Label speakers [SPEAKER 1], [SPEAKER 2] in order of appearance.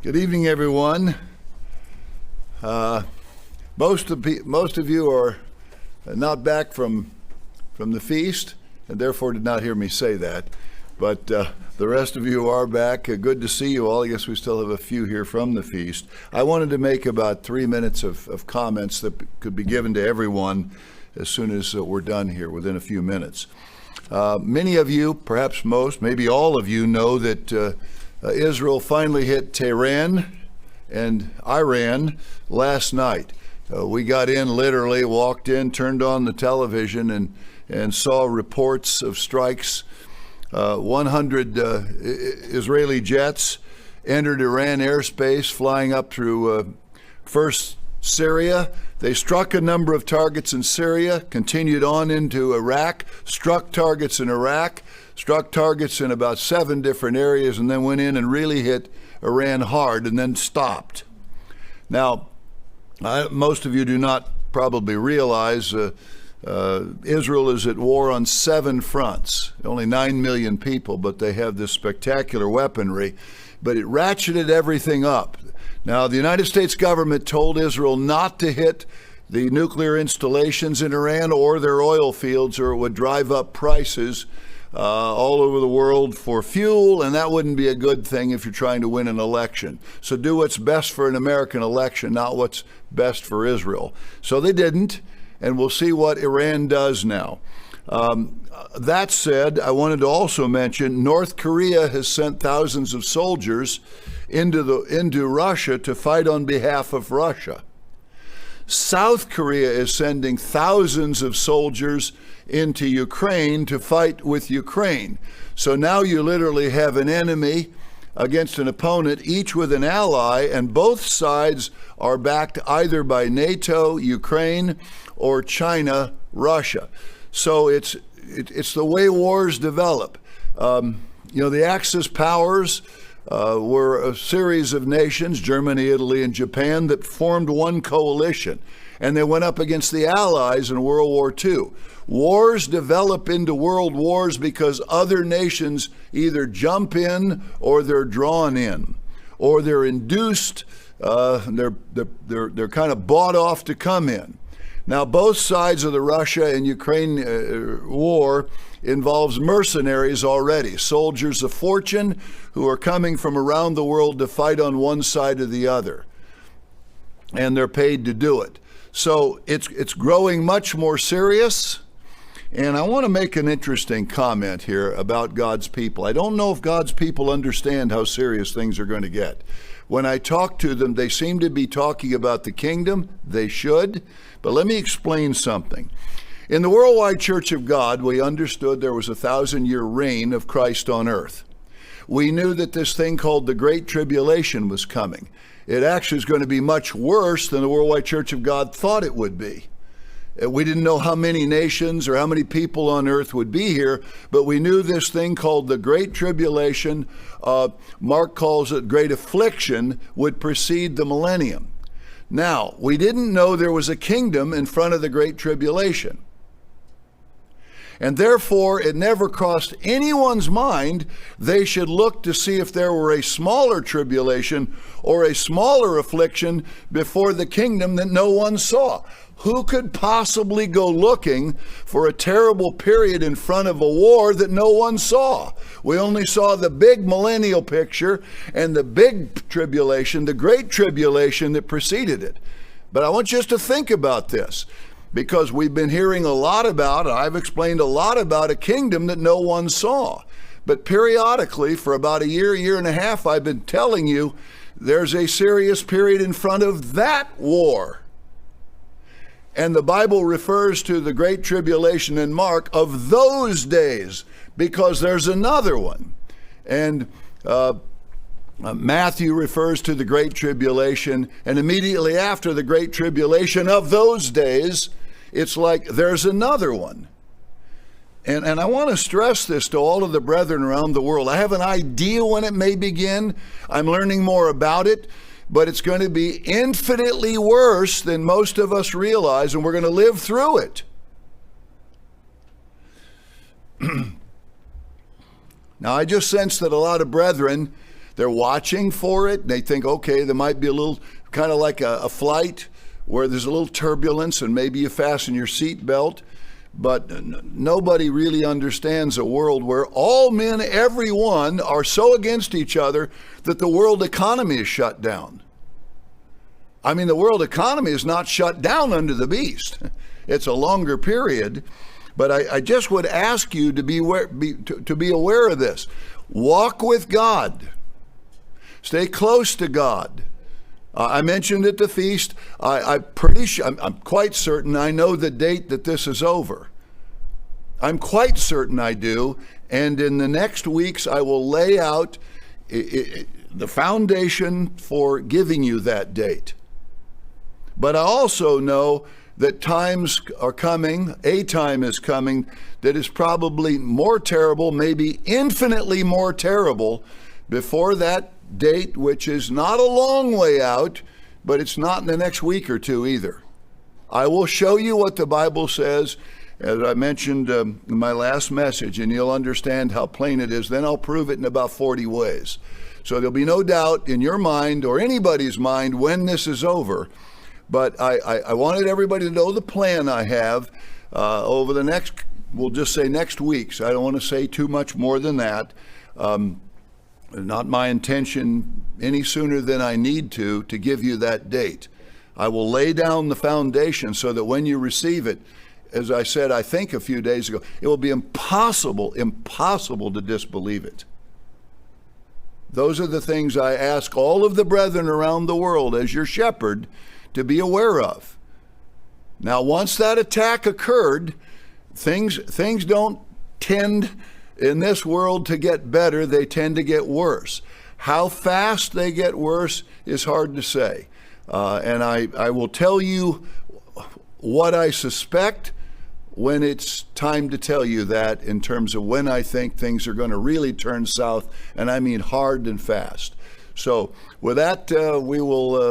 [SPEAKER 1] Good evening, everyone. Most of you are not back from the feast, and therefore did not hear me say that. But the rest of you are back. Good to see you all. I guess we still have a few here from the feast. I wanted to make about 3 minutes of comments that could be given to everyone as soon as we're done here, within a few minutes. Many of you, perhaps most, maybe all of you, know that Israel finally hit Tehran and Iran last night. We got in, literally walked in, turned on the television and saw reports of strikes. 100 Israeli jets entered Iran airspace, flying up through first Syria. They struck a number of targets in Syria, continued on into Iraq, struck targets in Iraq, struck targets in about 7 different areas, and then went in and really hit Iran hard and then stopped. Now, most of you do not probably realize Israel is at war on 7 fronts. Only 9 million people, but they have this spectacular weaponry. But it ratcheted everything up. Now, the United States government told Israel not to hit the nuclear installations in Iran or their oil fields, or it would drive up prices all over the world for fuel, and that wouldn't be a good thing if you're trying to win an election. So do what's best for an American election, not what's best for Israel. So they didn't, and we'll see what Iran does now. That said, I wanted to also mention North Korea has sent thousands of soldiers into Russia to fight on behalf of Russia. South Korea is sending thousands of soldiers into Ukraine to fight with Ukraine. So now you literally have an enemy against an opponent, each with an ally, and both sides are backed either by NATO, Ukraine, or China, Russia. So it's the way wars develop. The Axis powers were a series of nations, Germany, Italy, and Japan, that formed one coalition, and they went up against the Allies in World War II. Wars develop into world wars because other nations either jump in, or they're drawn in, or they're induced. They're kind of bought off to come in. Now, both sides of the Russia and Ukraine war involves mercenaries already, soldiers of fortune who are coming from around the world to fight on one side or the other, and they're paid to do it. So it's growing much more serious. And I want to make an interesting comment here about God's people. I don't know if God's people understand how serious things are going to get. When I talk to them, they seem to be talking about the kingdom. They should. But let me explain something. In the worldwide Church of God, we understood there was a 1,000-year reign of Christ on earth. We knew that this thing called the Great Tribulation was coming. It actually is going to be much worse than the worldwide Church of God thought it would be. We didn't know how many nations or how many people on earth would be here, but we knew this thing called the Great Tribulation, Mark calls it great affliction, would precede the millennium. Now, we didn't know there was a kingdom in front of the Great Tribulation. And therefore, it never crossed anyone's mind they should look to see if there were a smaller tribulation or a smaller affliction before the kingdom that no one saw. Who could possibly go looking for a terrible period in front of a war that no one saw? We only saw the big millennial picture and the big tribulation, the great tribulation that preceded it. But I want you just to think about this, because we've been hearing a lot about, I've explained a lot about a kingdom that no one saw. But periodically, for about a year and a half, I've been telling you there's a serious period in front of that war. And the Bible refers to the Great Tribulation in Mark of those days, because there's another one. And Matthew refers to the Great Tribulation, and immediately after the Great Tribulation of those days, it's like there's another one. And I want to stress this to all of the brethren around the world. I have an idea when it may begin. I'm learning more about it. But it's going to be infinitely worse than most of us realize, and we're going to live through it. Now, I just sense that a lot of brethren They're watching for it. They think, okay, there might be a little, kind of like a flight where there's a little turbulence and maybe you fasten your seatbelt. But nobody really understands a world where all men, everyone, are so against each other that the world economy is shut down. I mean, the world economy is not shut down under the beast. It's a longer period. But I just would ask you to be aware of this. Walk with God. Stay close to God. I mentioned at the feast, I'm quite certain I know the date that this is over. I'm quite certain I do. And in the next weeks, I will lay out the foundation for giving you that date. But I also know that times are coming, a time is coming that is probably more terrible, maybe infinitely more terrible before that date, which is not a long way out, but it's not in the next week or two either. I will show you what the Bible says, as I mentioned in my last message, and you'll understand how plain it is. Then I'll prove it in about 40 ways. So there'll be no doubt in your mind or anybody's mind when this is over. But I wanted everybody to know the plan I have over the next, we'll just say next weeks. I don't want to say too much more than that. Not my intention any sooner than I need to give you that date. I will lay down the foundation so that when you receive it, as I said, I think a few days ago, it will be impossible to disbelieve it. Those are the things I ask all of the brethren around the world as your shepherd to be aware of. Now, once that attack occurred, things don't tend in this world to get better, they tend to get worse. How fast they get worse is hard to say. And I will tell you what I suspect when it's time to tell you that, in terms of when I think things are going to really turn south, and I mean hard and fast. So with that, we will